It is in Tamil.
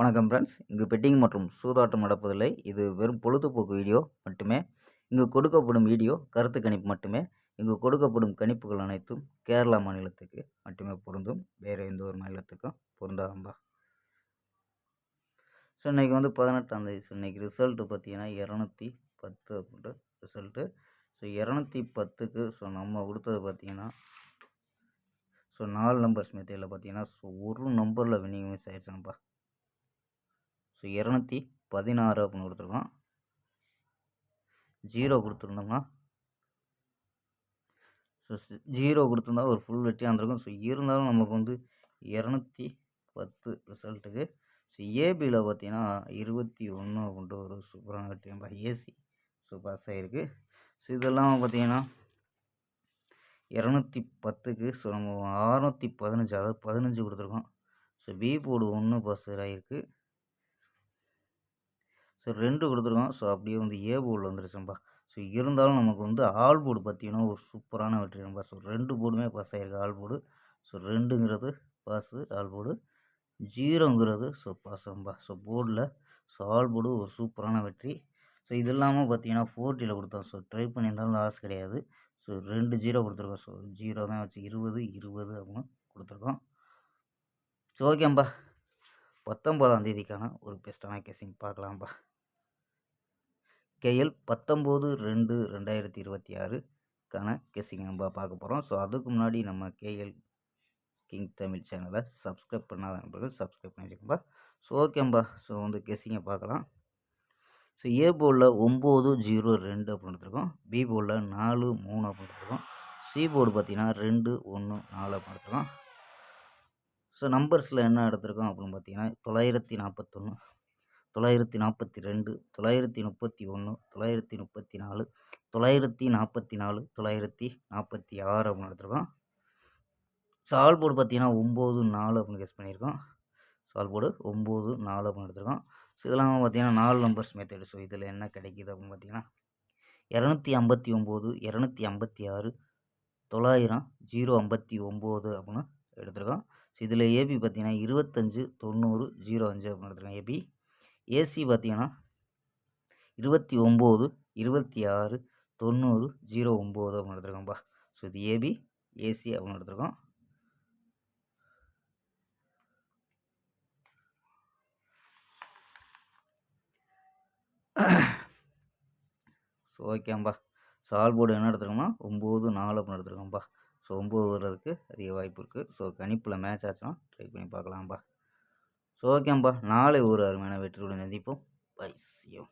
வணக்கம் ஃப்ரெண்ட்ஸ். இங்கு பெட்டிங் மற்றும் சூதாட்டம் நடப்பதில்லை. இது வெறும் பொழுதுபோக்கு வீடியோ மட்டுமே. இங்கு கொடுக்கப்படும் வீடியோ கருத்து கணிப்பு மட்டுமே. இங்கு கொடுக்கப்படும் கணிப்புகள் அனைத்தும் கேரளா மாநிலத்துக்கு மட்டுமே பொருந்தும். வேறு எந்த ஒரு மாநிலத்துக்கும் பொருந்தாதம்பா. ஸோ இன்றைக்கி 18ஆம் தேதி. ஸோ இன்றைக்கி ரிசல்ட்டு பார்த்தீங்கன்னா 210 அப்படின்ட்டு ரிசல்ட்டு. ஸோ 210க்கு ஸோ நம்ம கொடுத்தது பார்த்தீங்கன்னா ஸோ 4 நம்பர்ஸ் மெத்தேடில் பார்த்தீங்கன்னா ஸோ ஒரு நம்பரில் வின்னிங் மிஸ் ஆயிடுச்சுங்கப்பா. ஸோ 216 அப்படின்னு கொடுத்துருக்கோம். 0 கொடுத்துருந்தோம்னா ஸோ 0 கொடுத்துருந்தா ஒரு ஃபுல் வெற்றியாக இருந்திருக்கும். ஸோ இருந்தாலும் நமக்கு 210 ரிசல்ட்டுக்கு ஸோ ஏபியில் பார்த்தீங்கன்னா 21 அப்படின்ட்டு ஒரு சூப்பரான வெற்றி நம்ம ஏசி ஸோ பாஸ் ஆகிருக்கு. ஸோ இதெல்லாம் பார்த்தீங்கன்னா 210க்கு ஸோ நம்ம 615 அதாவது 15 கொடுத்துருக்கோம். ஸோ பி போர்டு 1 பாஸ் ஆகிருக்கு. ஸோ 2 கொடுத்துருக்கோம். ஸோ அப்படியே ஏ போர்டில் வந்துருச்சும்பா. ஸோ இருந்தாலும் நமக்கு ஆல் போர்டு பார்த்தீங்கன்னா ஒரு சூப்பரான வெற்றி நம்பா. ஸோ 2 போர்டுமே பாஸ் ஆகிருக்கு ஆல் போர்டு. ஸோ 2ங்கிறது பாஸு ஆல் போர்டு, 0ங்கிறது ஸோ பாஸ் நம்பா. ஸோ போர்டில் ஸோ ஆல் போர்டு ஒரு சூப்பரான வெற்றி. ஸோ இது இல்லாமல் பார்த்தீங்கன்னா 4Tயில் கொடுத்தோம். ஸோ ட்ரை பண்ணியிருந்தாலும் லாஸ் கிடையாது. ஸோ 2 0 கொடுத்துருக்கோம். ஸோ 0 தான் வச்சு 20 20 அப்படின்னு கொடுத்துருக்கோம். ஸோ ஓகேம்பா. 19ஆம் தேதிக்கான ஒரு பெஸ்ட்டான கெஸ்ஸிங் பார்க்கலாம்ப்பா. கேஎல் 19/2/2026க்கான கெஸ்ஸிங் நம்ம பார்க்க போகிறோம். ஸோ அதுக்கு முன்னாடி நம்ம கேஎல் கிங் தமிழ் சேனலை சப்ஸ்கிரைப் பண்ணாத நண்பர்கள் சப்ஸ்கிரைப் பண்ணி வச்சுக்கோம்பா. ஸோ ஓகேம்பா. ஸோ கெஸ்ஸிங்கை பார்க்கலாம். ஸோ ஏ போர்டில் 902 அப்படின்னு எடுத்துருக்கோம். பி போர்டில் 43 அப்படின்னு எடுத்துருக்கோம். சி போர்டு பார்த்தீங்கன்னா 214 அப்படின்னு எடுத்துருக்கோம். ஸோ நம்பர்ஸில் என்ன எடுத்திருக்கோம் அப்படின்னு பார்த்தீங்கன்னா 941, 942, 931, 934, 944, 946 அப்படின்னு எடுத்துருக்கோம். ஸோ ஆல் போர்டு பார்த்தீங்கன்னா 94 அப்படின்னு கெஸ் பண்ணியிருக்கோம். ஸோ ஆல் போர்டு 94 அப்படின்னு எடுத்துருக்கோம். ஸோ இதெல்லாம் பார்த்தீங்கன்னா 4 நம்பர்ஸ் மெத்தேடு. ஸோ இதில் என்ன கிடைக்கிது அப்படின்னு பார்த்தீங்கன்னா 259, 256, 900, 059 அப்படின்னு எடுத்துருக்கோம். ஸோ இதில் ஏபி பார்த்தீங்கன்னா 25, 90, 05 அப்படின்னு எடுத்துருக்கோம் ஏபி. ஏசி பார்த்தீங்கன்னா 29, 26, 90, 09 அப்படின்னு எடுத்துருக்கோம்ப்பா. ஸோ இது ஏபி ஏசி அப்படின்னு எடுத்துருக்கோம். ஸோ ஓகேம்பா. ஸோ ஆல் போர்டு என்ன எடுத்துருக்கோம்னா 94 அப்படின்னு எடுத்துருக்கோம்ப்பா. ஸோ 9 வர்றதுக்கு அதிக வாய்ப்பு இருக்குது. ஸோ கணிப்பில் மேட்ச் ஆச்சுன்னா ட்ரை பண்ணி பார்க்கலாம்ப்பா. ஸோ ஓகேம்பா. நாளை ஒரு அருமையான வெற்றியுடன் சந்திப்போம். பை. C you.